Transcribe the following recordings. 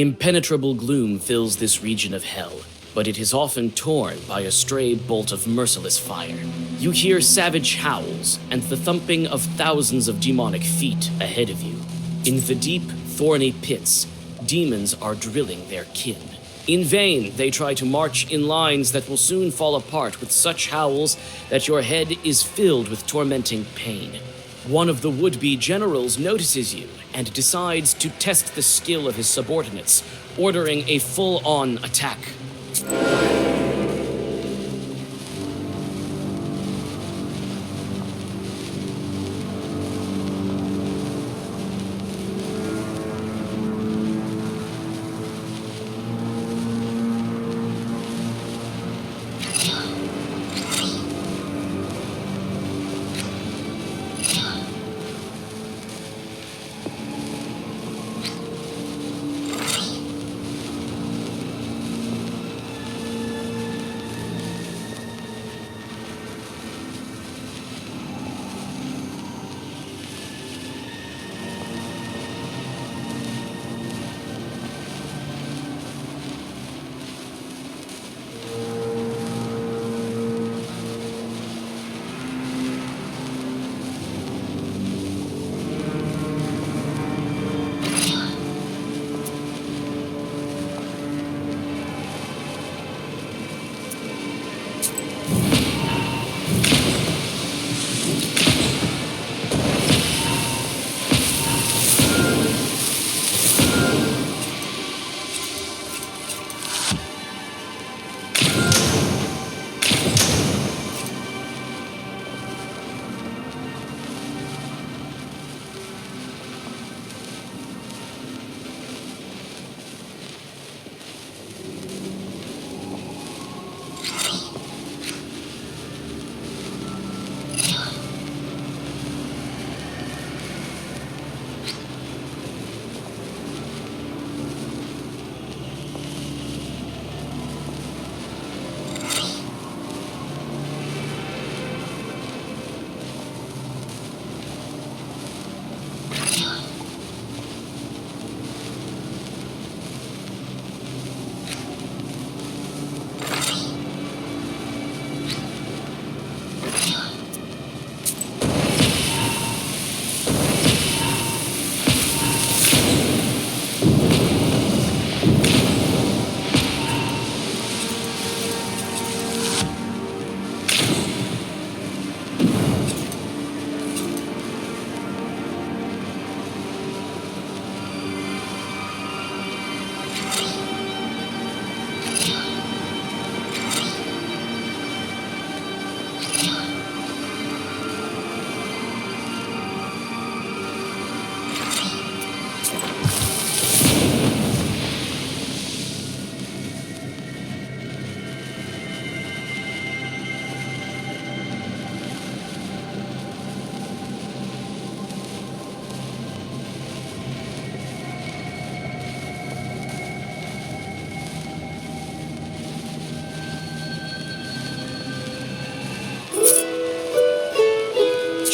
Impenetrable gloom fills this region of hell, but it is often torn by a stray bolt of merciless fire. You hear savage howls and the thumping of thousands of demonic feet ahead of you. In the deep, thorny pits, demons are drilling their kin. In vain, they try to march in lines that will soon fall apart with such howls that your head is filled with tormenting pain. One of the would-be generals notices you and decides to test the skill of his subordinates, ordering a full-on attack.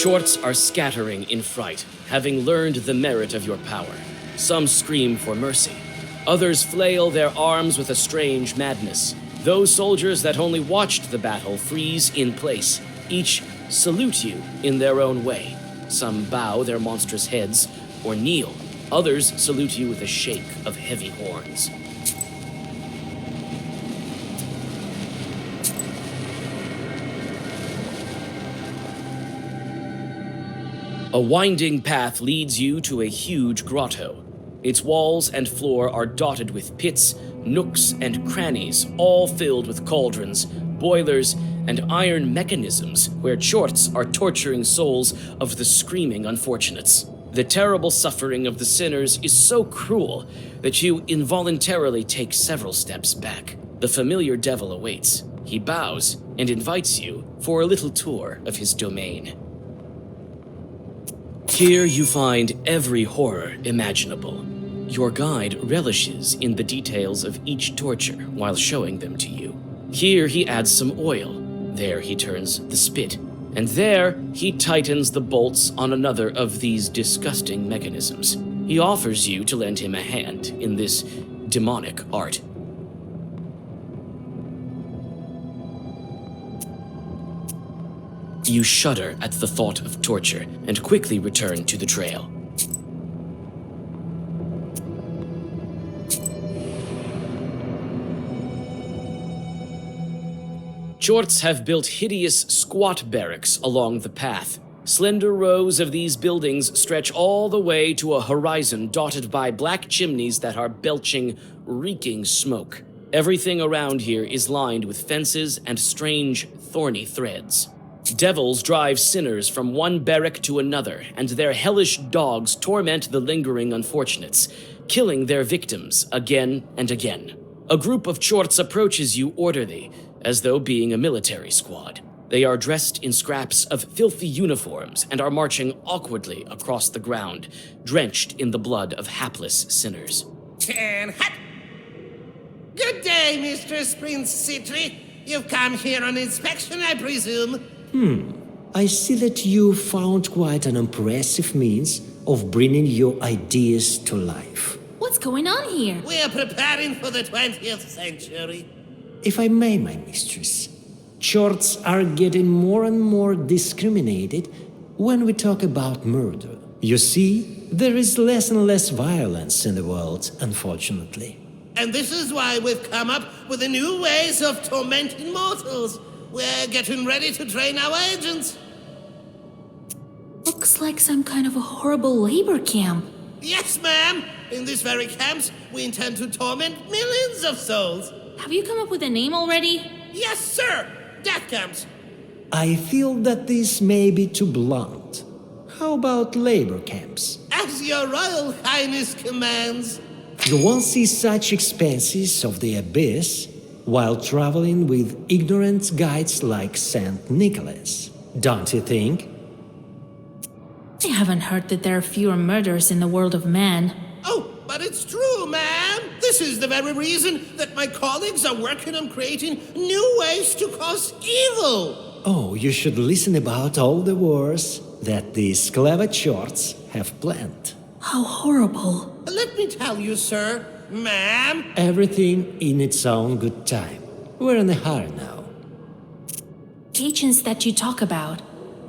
Shorts are scattering in fright, having learned the merit of your power. Some scream for mercy. Others flail their arms with a strange madness. Those soldiers that only watched the battle freeze in place. Each salute you in their own way. Some bow their monstrous heads or kneel. Others salute you with a shake of heavy horns. A winding path leads you to a huge grotto. Its walls and floor are dotted with pits, nooks, and crannies, all filled with cauldrons, boilers, and iron mechanisms where chorts are torturing souls of the screaming unfortunates. The terrible suffering of the sinners is so cruel that you involuntarily take several steps back. The familiar devil awaits. He bows and invites you for a little tour of his domain. Here you find every horror imaginable. Your guide relishes in the details of each torture while showing them to you. Here he adds some oil. There he turns the spit. And there he tightens the bolts on another of these disgusting mechanisms. He offers you to lend him a hand in this demonic art. You shudder at the thought of torture and quickly return to the trail. Chorts have built hideous, squat barracks along the path. Slender rows of these buildings stretch all the way to a horizon dotted by black chimneys that are belching, reeking smoke. Everything around here is lined with fences and strange, thorny threads. Devils drive sinners from one barrack to another, and their hellish dogs torment the lingering unfortunates, killing their victims again and again. A group of Chorts approaches you orderly, as though being a military squad. They are dressed in scraps of filthy uniforms and are marching awkwardly across the ground, drenched in the blood of hapless sinners. Good day, Mistress Prince Citri. You've come here on inspection, I presume? I see that you found quite an impressive means of bringing your ideas to life. What's going on here? We are preparing for the 20th century. If I may, my mistress, Chorts are getting more and more discriminated when we talk about murder. You see, there is less and less violence in the world, unfortunately. And this is why we've come up with the new ways of tormenting mortals. We're getting ready to train our agents. Looks like some kind of a horrible labor camp. Yes, ma'am. In these very camps, we intend to torment millions of souls. Have you come up with a name already? Yes, sir. Death camps. I feel that this may be too blunt. How about labor camps? As your Royal Highness commands. You won't see such expanses of the abyss while traveling with ignorant guides like Saint Nicholas, don't you think? I haven't heard that there are fewer murders in the world of man. Oh, but it's true, ma'am. This is the very reason that my colleagues are working on creating new ways to cause evil. Oh, you should listen about all the wars that these clever Chorts have planned. How horrible. Let me tell you, sir, ma'am. Everything in its own good time. We're in a hurry now. Agents that you talk about,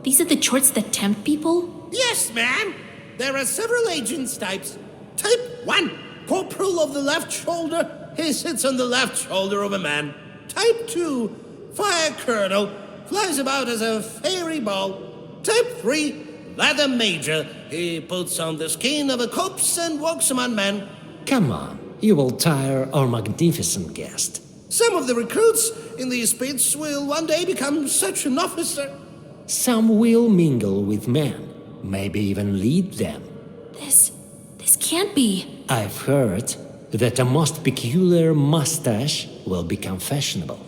these are the Chorts that tempt people? Yes, ma'am. There are several agents types. Type 1, corporal of the left shoulder. He sits on the left shoulder of a man. Type 2, fire colonel. Flies about as a fairy ball. Type 3, leather major. He puts on the skin of a corpse and walks among men. Come on, you will tire our magnificent guest. Some of the recruits in these pits will one day become such an officer. Some will mingle with men, maybe even lead them. This can't be. I've heard that a most peculiar mustache will become fashionable.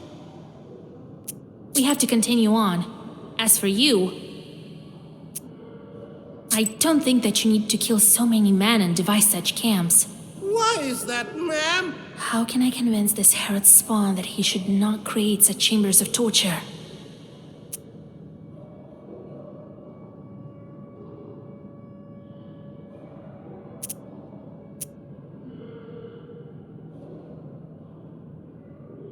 We have to continue on. As for you, I don't think that you need to kill so many men and devise such camps. Why is that, ma'am? How can I convince this Herod's spawn that he should not create such chambers of torture?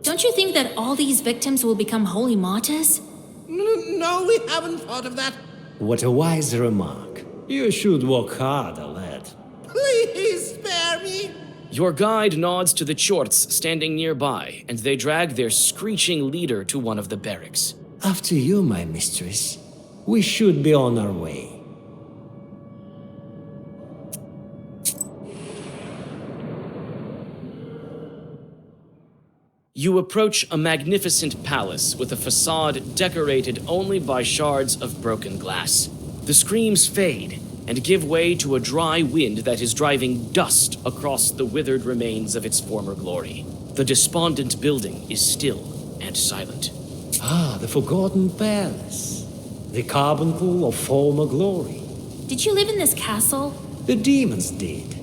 Don't you think that all these victims will become holy martyrs? No, we haven't thought of that. What a wise remark. You should work harder, lad. Please spare me. Your guide nods to the Chorts standing nearby, and they drag their screeching leader to one of the barracks. After you, my mistress. We should be on our way. You approach a magnificent palace with a facade decorated only by shards of broken glass. The screams fade and give way to a dry wind that is driving dust across the withered remains of its former glory. The despondent building is still and silent. Ah, the forgotten palace. The carbuncle of former glory. Did you live in this castle? The demons did.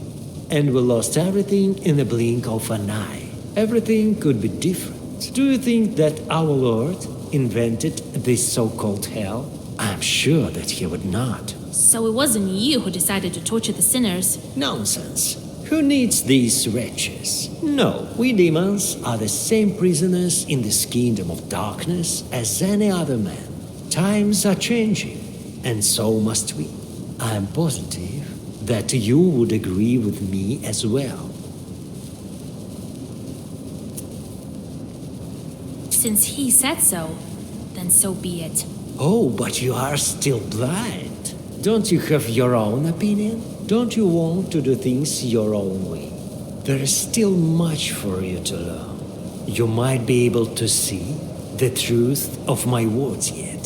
And we lost everything in the blink of an eye. Everything could be different. Do you think that our Lord invented this so-called hell? I'm sure that he would not. So it wasn't you who decided to torture the sinners. Nonsense. Who needs these wretches? No, we demons are the same prisoners in this kingdom of darkness as any other man. Times are changing, and so must we. I am positive that you would agree with me as well. Since he said so, then so be it. Oh, but you are still blind. Don't you have your own opinion? Don't you want to do things your own way? There is still much for you to learn. You might be able to see the truth of my words yet.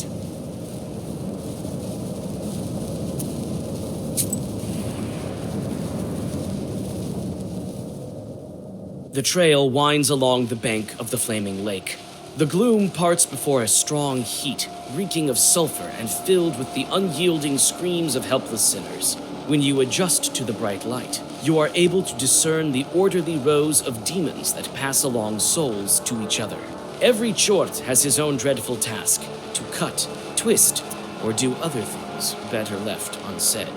The trail winds along the bank of the flaming lake. The gloom parts before a strong heat, reeking of sulfur and filled with the unyielding screams of helpless sinners. When you adjust to the bright light, you are able to discern the orderly rows of demons that pass along souls to each other. Every chort has his own dreadful task, to cut, twist, or do other things better left unsaid.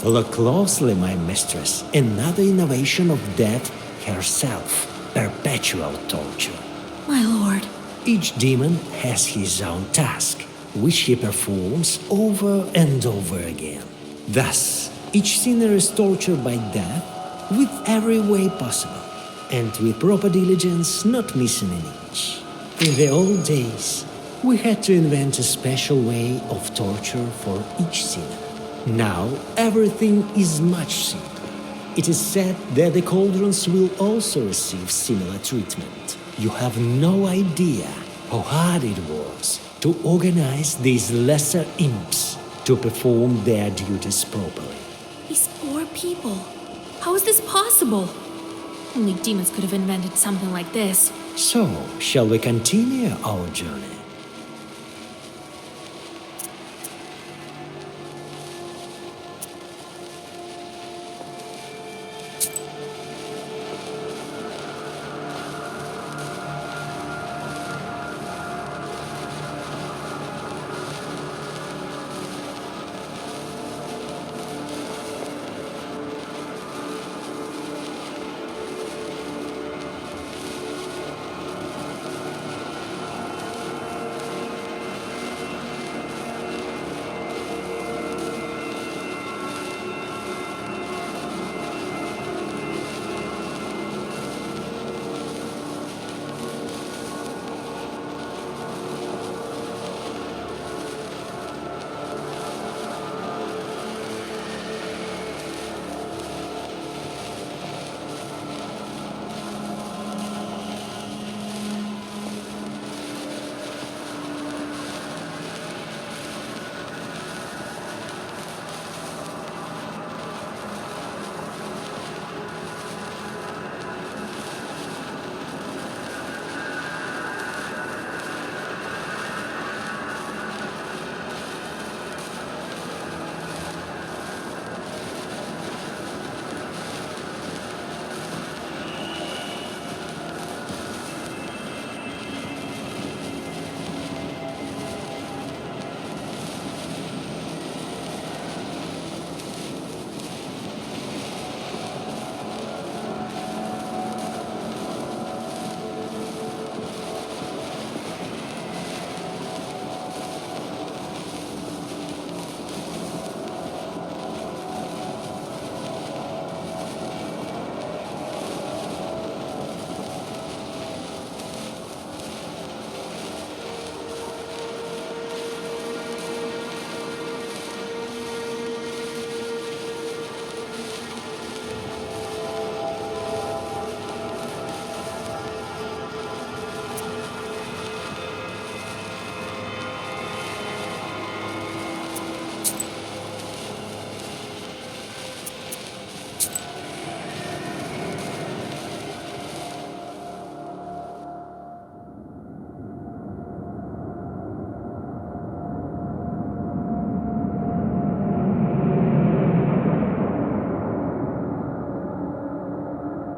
Look closely, my mistress. Another innovation of death herself. Perpetual torture. My lord. Each demon has his own task, which he performs over and over again. Thus, each sinner is tortured by death with every way possible, and with proper diligence, not missing an inch. In the old days, we had to invent a special way of torture for each sinner. Now, everything is much simpler. It is said that the cauldrons will also receive similar treatment. You have no idea how hard it was to organize these lesser imps to perform their duties properly. These poor people. How is this possible? Only demons could have invented something like this. So, shall we continue our journey?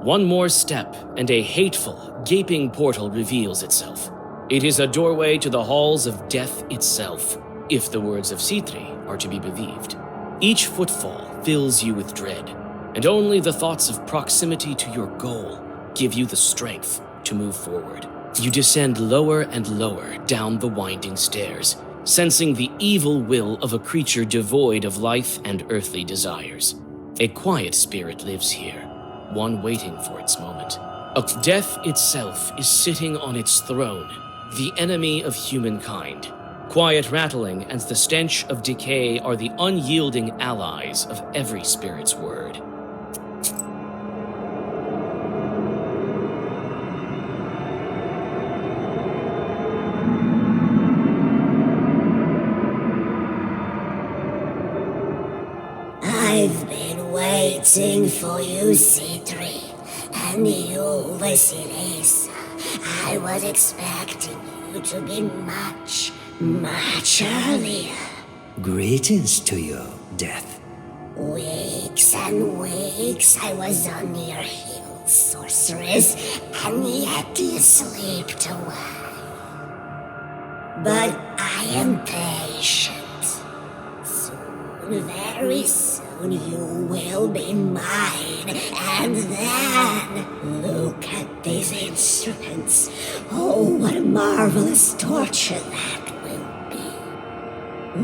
One more step, and a hateful, gaping portal reveals itself. It is a doorway to the halls of death itself, if the words of Citri are to be believed. Each footfall fills you with dread. and only the thoughts of proximity to your goal give you the strength to move forward. You descend lower and lower down the winding stairs, sensing the evil will of a creature devoid of life and earthly desires. A quiet spirit lives here, one waiting for its moment. Death itself is sitting on its throne, the enemy of humankind. Quiet rattling and the stench of decay are the unyielding allies of every spirit's word. I've been waiting for you, Citri, and you, Vasilisa. I was expecting you to be much earlier. Greetings to you, Death. Weeks and weeks I was on your heels, sorceress, and yet you slipped away. But I am patient. Soon, very soon, you will be mine, and then look at these instruments. Oh, what a marvelous torture that will be.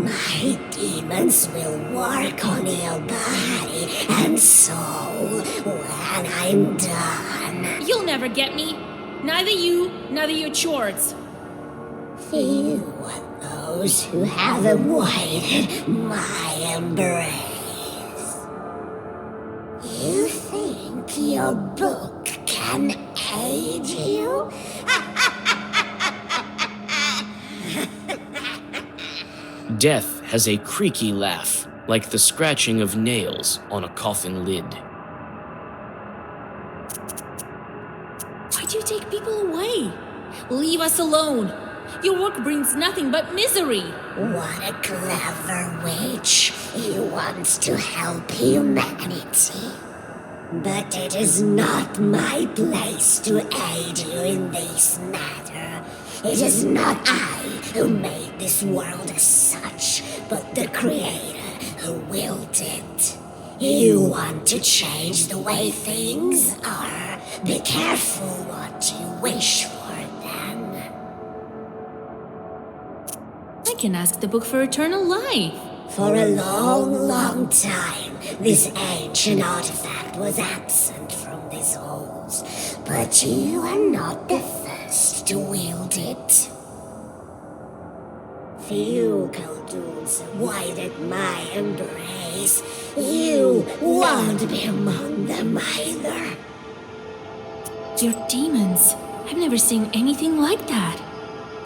My demons will work on your body and soul when I'm done. You'll never get me. Neither you, neither your chords. Few are those who have avoided my embrace. You think your book can aid you? Death has a creaky laugh, like the scratching of nails on a coffin lid. Why do you take people away? Leave us alone. Your work brings nothing but misery. What a clever witch. He wants to help humanity. But it is not my place to aid you in this matter. It is not I who made this world as such, but the Creator who willed it. You want to change the way things are. Be careful what you wish for, then. I can ask the book for eternal life. For a long time, this ancient artifact was absent from these halls, but you are not the first to wield it. Few Khaldun's avoided my embrace. You won't be among them either. Your demons. I've never seen anything like that.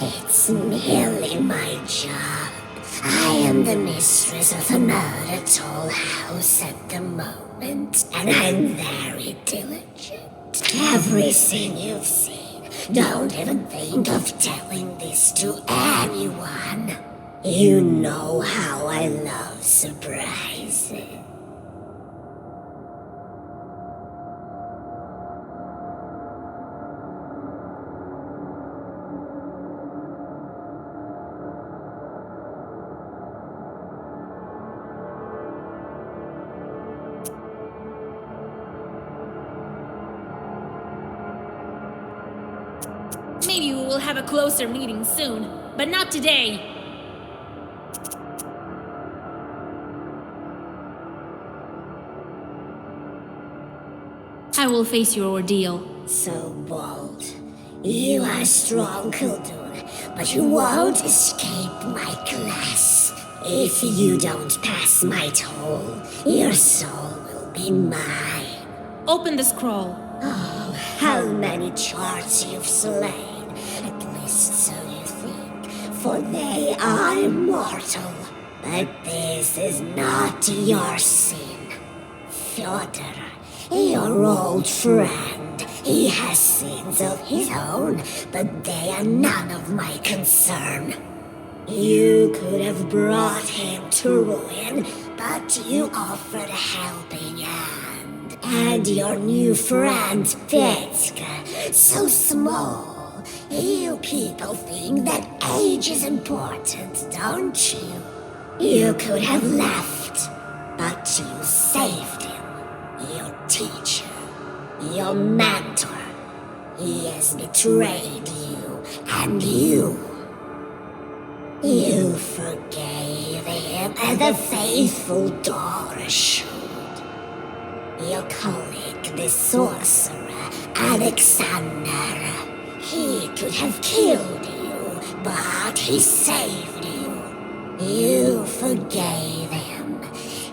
It's merely my job. I am the mistress of another tall house at the moment, and I'm very diligent. Everything you've seen, don't even think of telling this to anyone. You know how I love surprises. Maybe we will have a closer meeting soon, but not today. I will face your ordeal. So bold. You are strong, Khaldun, but you won't escape my clasp. If you don't pass my toll, your soul will be mine. Open the scroll. Oh, how many charts you've slain. At least so you think, for they are immortal. But this is not your sin. Fyodor, your old friend, he has sins of his own, but they are none of my concern. You could have brought him to ruin, but you offered a helping hand. And your new friend, Petska, so small. You people think that age is important, don't you? You could have left, but you saved him. teacher, your mentor. He has betrayed you, and you forgave him, and the faithful daughter should. Your colleague, the sorcerer, Alexander, he could have killed you, but he saved you. You forgave him,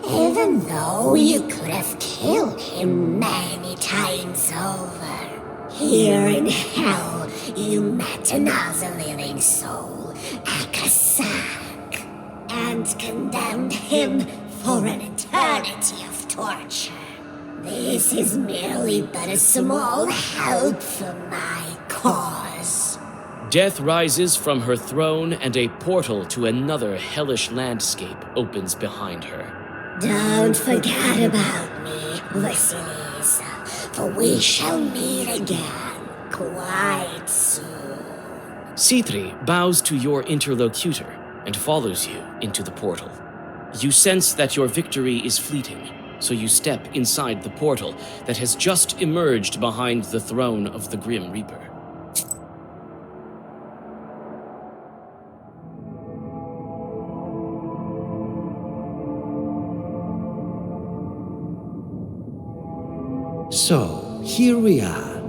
even though you could have killed him many times over. Here in hell, you met another living soul, Akasak, and condemned him for an eternity of torture. This is merely but a small help for my cause. Death rises from her throne, and a portal to another hellish landscape opens behind her. Don't forget about me, Vasilisa, for we shall meet again quite soon. Citri bows to your interlocutor and follows you into the portal. You sense that your victory is fleeting, so you step inside the portal that has just emerged behind the throne of the Grim Reaper. So, here we are,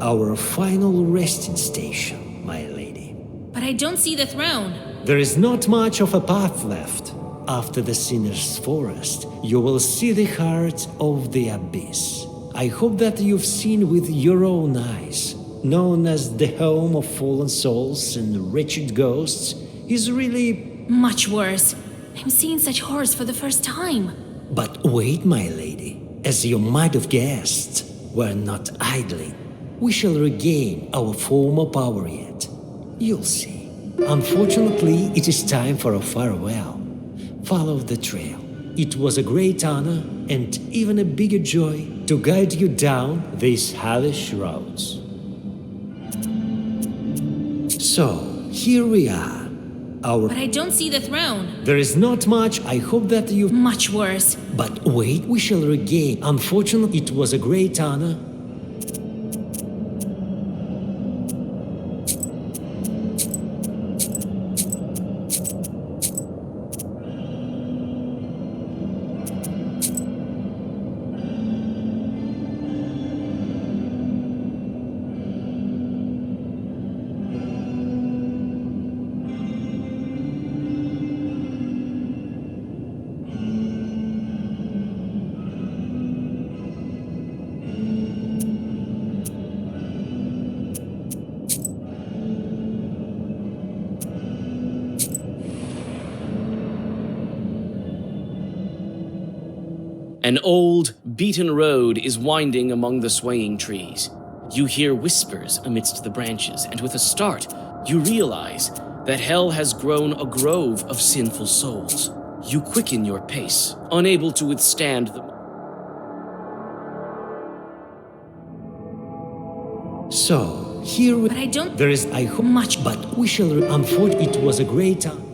our final resting station, my lady. But I don't see the throne. There is not much of a path left. After the Sinner's Forest, you will see the heart of the abyss. I hope that you've seen with your own eyes. Known as the home of fallen souls and wretched ghosts, is really... Much worse. I'm seeing such horrors for the first time. But wait, my lady. As you might have guessed, we're not idling. We shall regain our former power yet. You'll see. Unfortunately, it is time for a farewell. Follow the trail. It was a great honor and even a bigger joy to guide you down these hellish roads. So, here we are. But I don't see the throne. There is not much. I hope that you've... Much worse. But wait, we shall regain. Unfortunately, it was a great honor. An old, beaten road is winding among the swaying trees. You hear whispers amidst the branches, and with a start, you realize that hell has grown a grove of sinful souls. You quicken your pace, unable to withstand the... So, here we... But I don't... There is, I hope... Much... But we shall... Unfortunately, it was a great honor.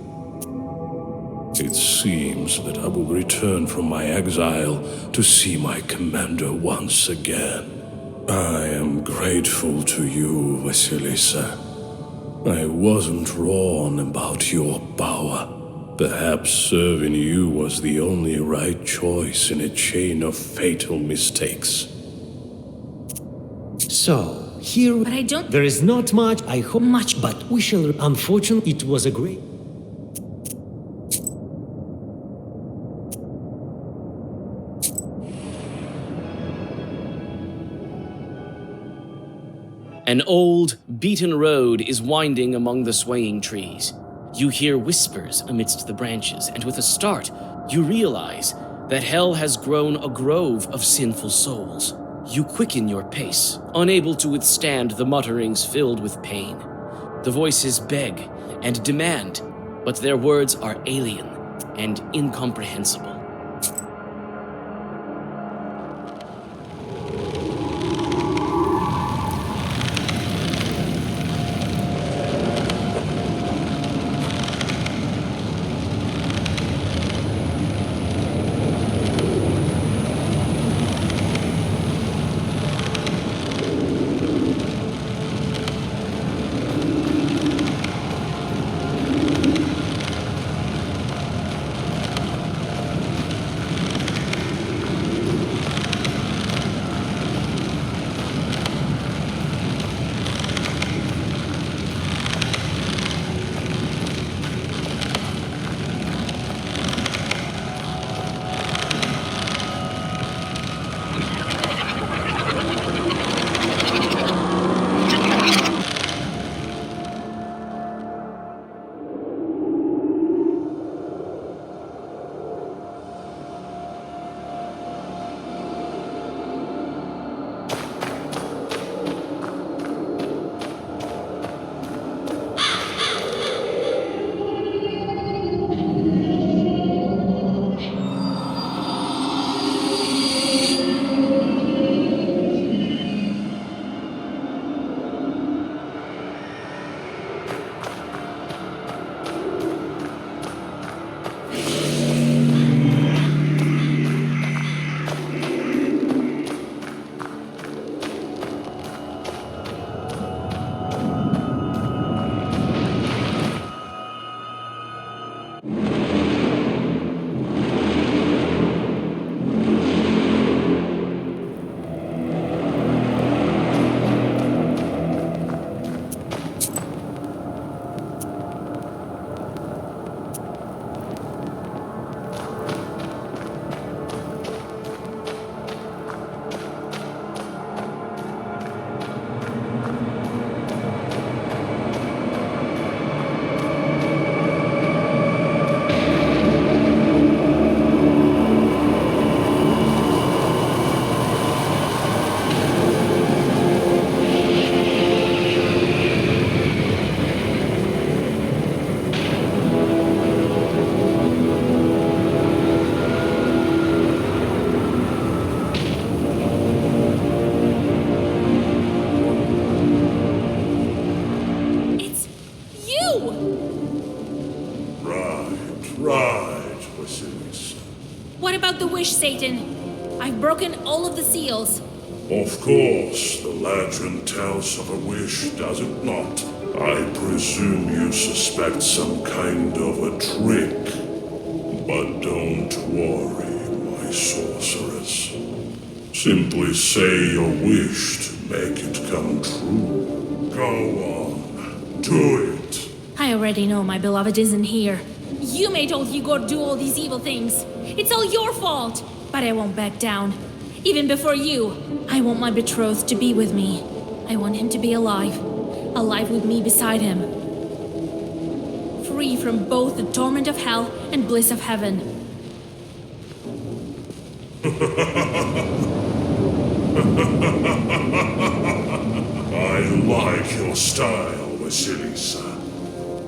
It seems that I will return from my exile to see my commander once again. I am grateful to you, Vasilisa. I wasn't wrong about your power. Perhaps serving you was the only right choice in a chain of fatal mistakes. So, here... But I don't... There is not much, I hope... Much... But we shall... Unfortunately, it was a great... An old, beaten road is winding among the swaying trees. You hear whispers amidst the branches, and with a start, you realize that hell has grown a grove of sinful souls. You quicken your pace, unable to withstand the mutterings filled with pain. The voices beg and demand, but their words are alien and incomprehensible. about the wish, Satan? I've broken all of the seals. Of course, the legend tells of a wish, does it not? I presume you suspect some kind of a trick. But don't worry, my sorceress. Simply say your wish to make it come true. Go on, do it. I already know my beloved isn't here. You made old Igor do all these evil things. It's all your fault. But I won't back down. Even before you, I want my betrothed to be with me. I want him to be alive. Alive with me beside him. Free from both the torment of hell and bliss of heaven. I like your style, Vasilisa.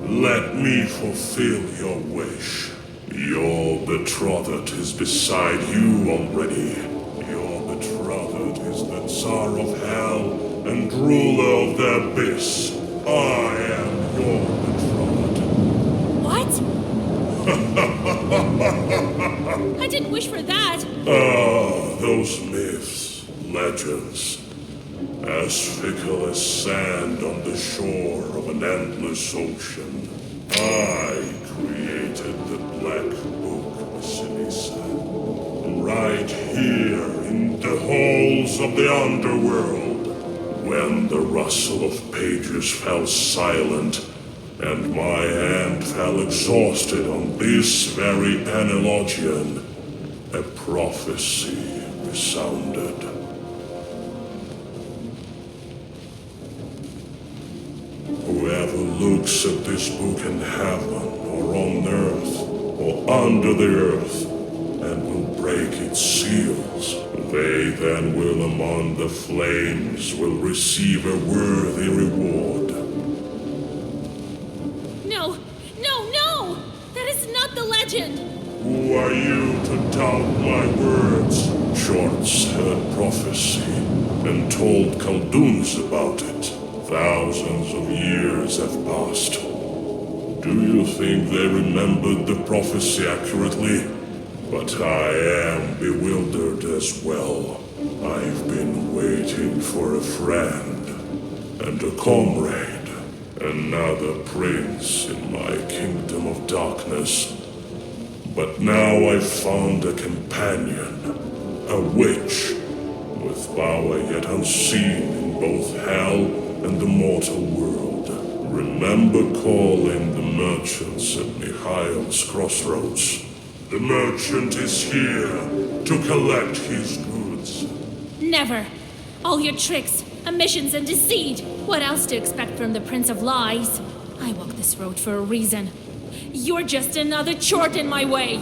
Let me fulfill your wish. Your betrothed is beside you already. Your betrothed is the Tsar of Hell and ruler of the Abyss. I am your betrothed. What? I didn't wish for that. Those myths, legends, as fickle as sand on the shore of an endless ocean. I created the Black Book, Vasilisa. Right here in the halls of the underworld, when the rustle of pages fell silent, and my hand fell exhausted on this very analogion, a prophecy resounded. Whoever looks at this book in heaven, or on earth, or under the earth, and will break its seals, they then will among the flames will receive a worthy reward. No! No! No! That is not the legend! Who are you to doubt my words? Shorts heard prophecy and told Khalduns about it. Thousands of years have passed. Do you think they remembered the prophecy accurately? But I am bewildered as well. I've been waiting for a friend and a comrade, another prince in my kingdom of darkness. But now I've found a companion, a witch, with power yet unseen in both hell and the mortal world. Remember calling the merchants at Mikhail's crossroads. The merchant is here to collect his goods. Never! All your tricks, omissions, and deceit! What else to expect from the Prince of Lies? I walk this road for a reason. You're just another chort in my way!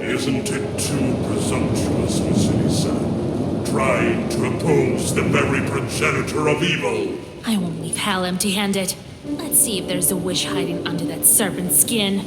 Isn't it too presumptuous, Vasilisa? Trying to oppose the very progenitor of evil. I won't leave hell empty-handed. Let's see if there's a wish hiding under that serpent skin.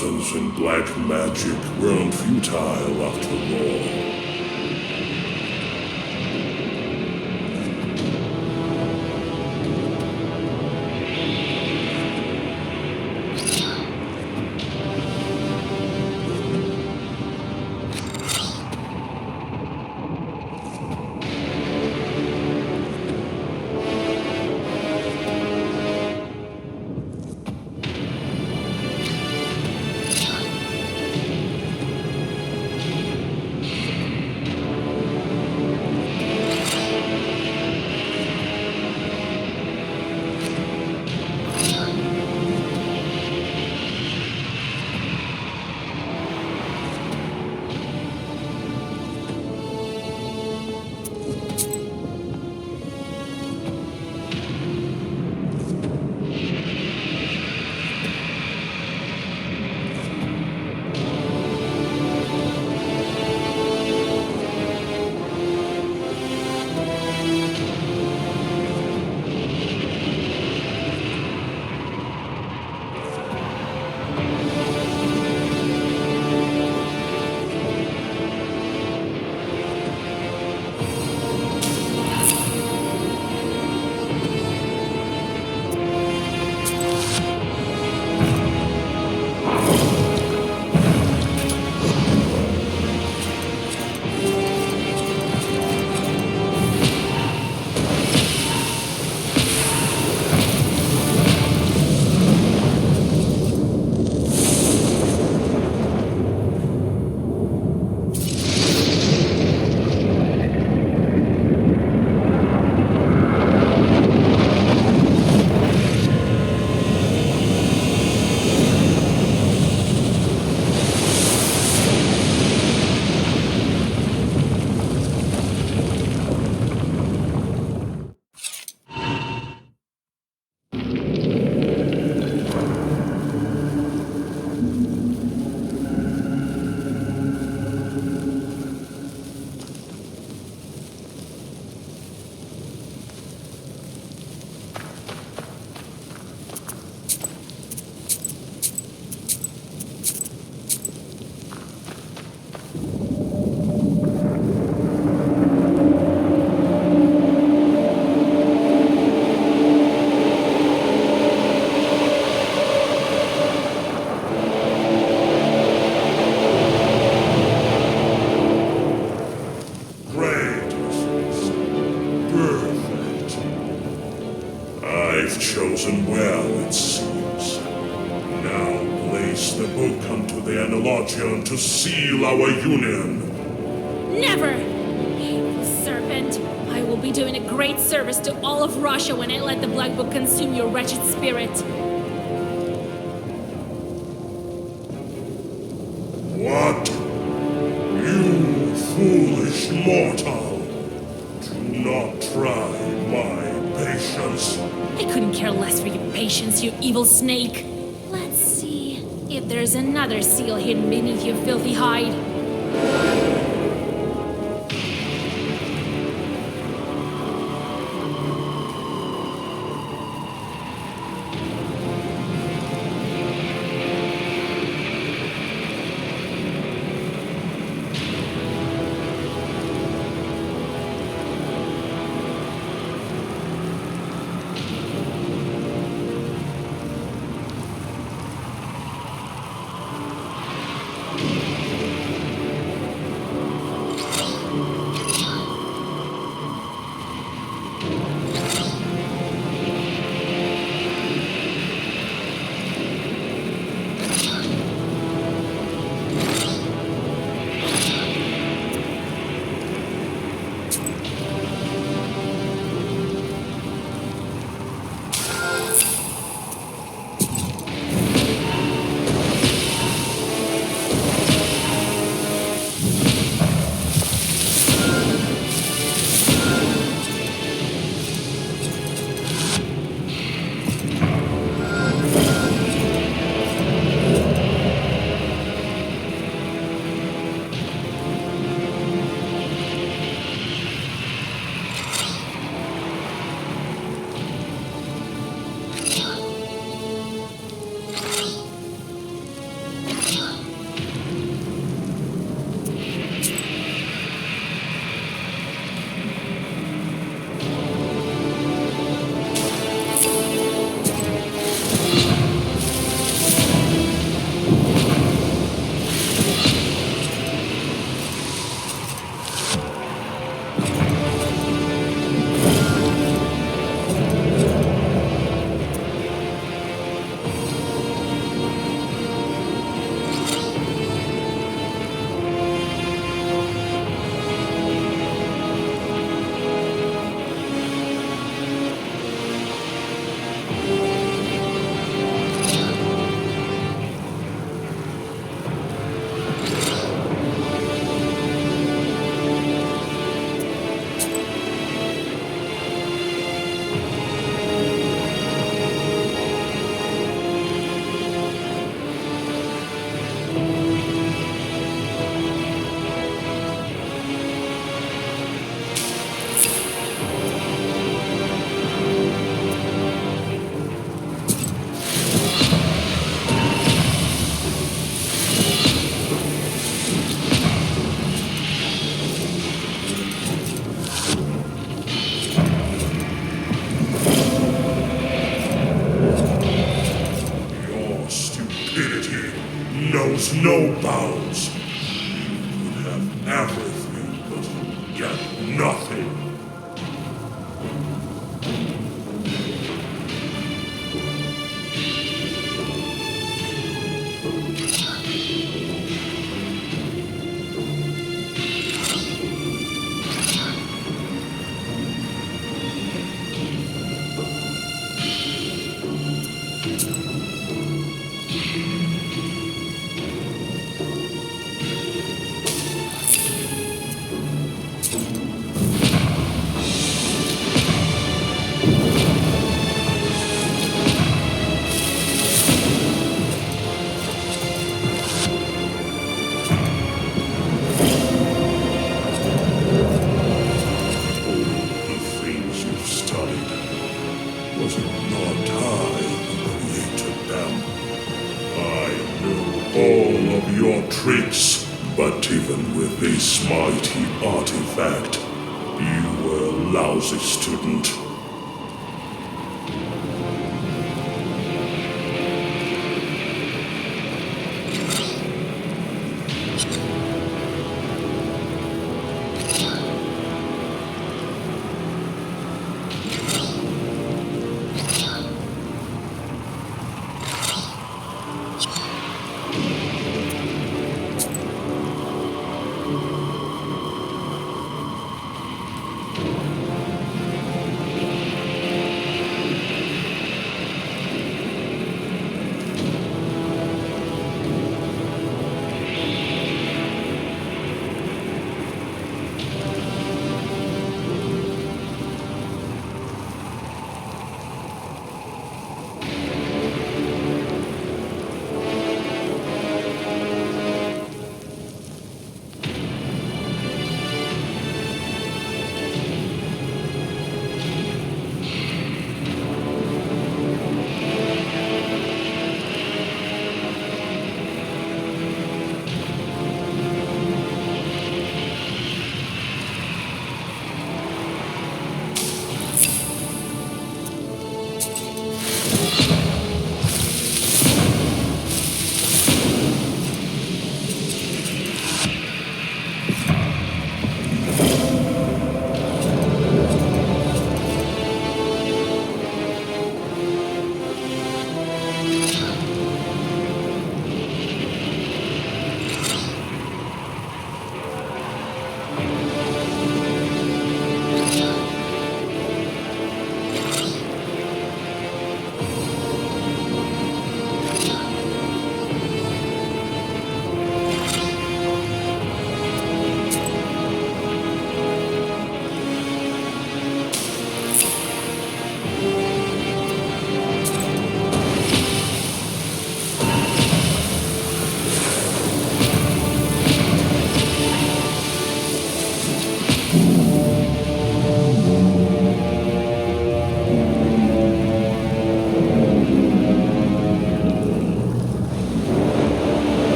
lessons in black magic weren't futile after all. I've chosen well, it seems. Now place the book unto the Analogion to seal our union. Never! Evil serpent! I will be doing a great service to all of Russia when I let the Black Book consume your wretched spirit. What? You foolish mortal! Do not try my patience. I couldn't care less for your patience, you evil snake. Let's see if there's another seal hidden beneath your filthy hide. knows no bounds. You could have everything, but get nothing. Was it not I who created them? I know all of your tricks, but even with this mighty artifact, you were a lousy student.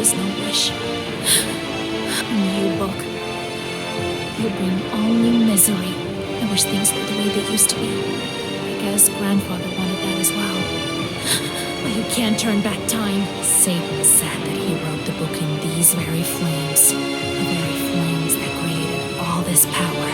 is no wish. And you, Book, you bring only misery. I wish things were the way they used to be. I guess Grandfather wanted that as well. But you can't turn back time. Satan said that he wrote the book in these very flames. The very flames that created all this power.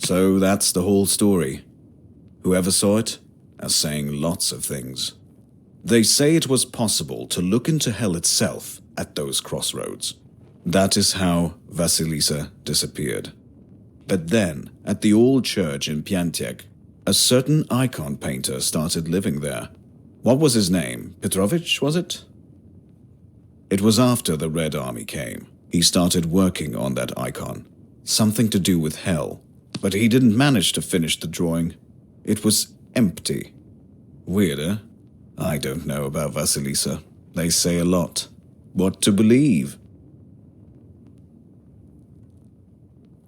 So that's the whole story. Whoever saw it, as saying lots of things. They say it was possible to look into hell itself at those crossroads. That is how Vasilisa disappeared. But then, at the old church in Piantek, a certain icon painter started living there. What was his name? Petrovich, was it? It was after the Red Army came. He started working on that icon. Something to do with hell. But he didn't manage to finish the drawing. It was empty. Weirder? I don't know about Vasilisa. They say a lot. What to believe?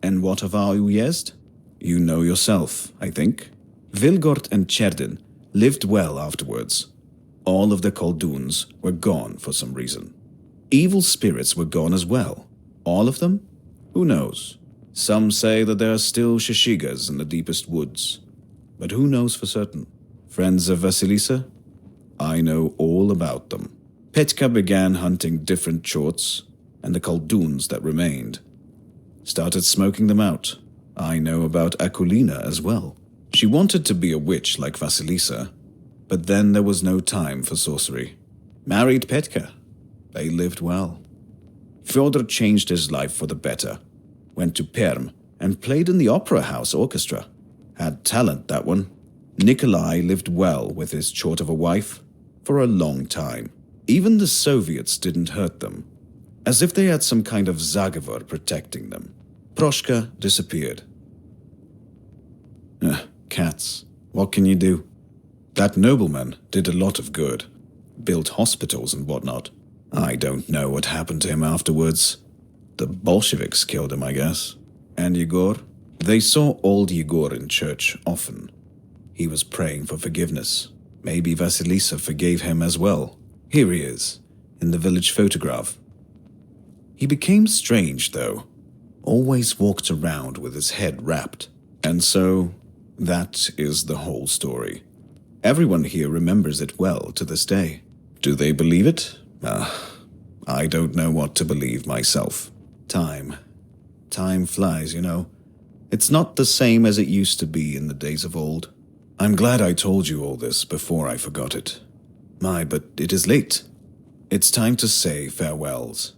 And what of our Uyezd? You know yourself, I think. Vilgort and Cherdin lived well afterwards. All of the Kolduns were gone for some reason. Evil spirits were gone as well. All of them? Who knows? Some say that there are still Shishigas in the deepest woods. But who knows for certain? Friends of Vasilisa? I know all about them. Petka began hunting different chorts, and the Kolduns that remained. Started smoking them out. I know about Akulina as well. She wanted to be a witch like Vasilisa, but then there was no time for sorcery. Married Petka. They lived well. Fyodor changed his life for the better. Went to Perm and played in the opera house orchestra. Had talent, that one. Nikolai lived well with his chort of a wife for a long time. Even the Soviets didn't hurt them, as if they had some kind of Zagovor protecting them. Proshka disappeared. Cats. What can you do? That nobleman did a lot of good. Built hospitals and whatnot. I don't know what happened to him afterwards. The Bolsheviks killed him, I guess. And Yegor? They saw old Yegor in church often. He was praying for forgiveness. Maybe Vasilisa forgave him as well. Here he is, in the village photograph. He became strange, though. Always walked around with his head wrapped. And so, that is the whole story. Everyone here remembers it well to this day. Do they believe it? I don't know what to believe myself. Time flies, you know. It's not the same as it used to be in the days of old. I'm glad I told you all this before I forgot it. But it is late. It's time to say farewells.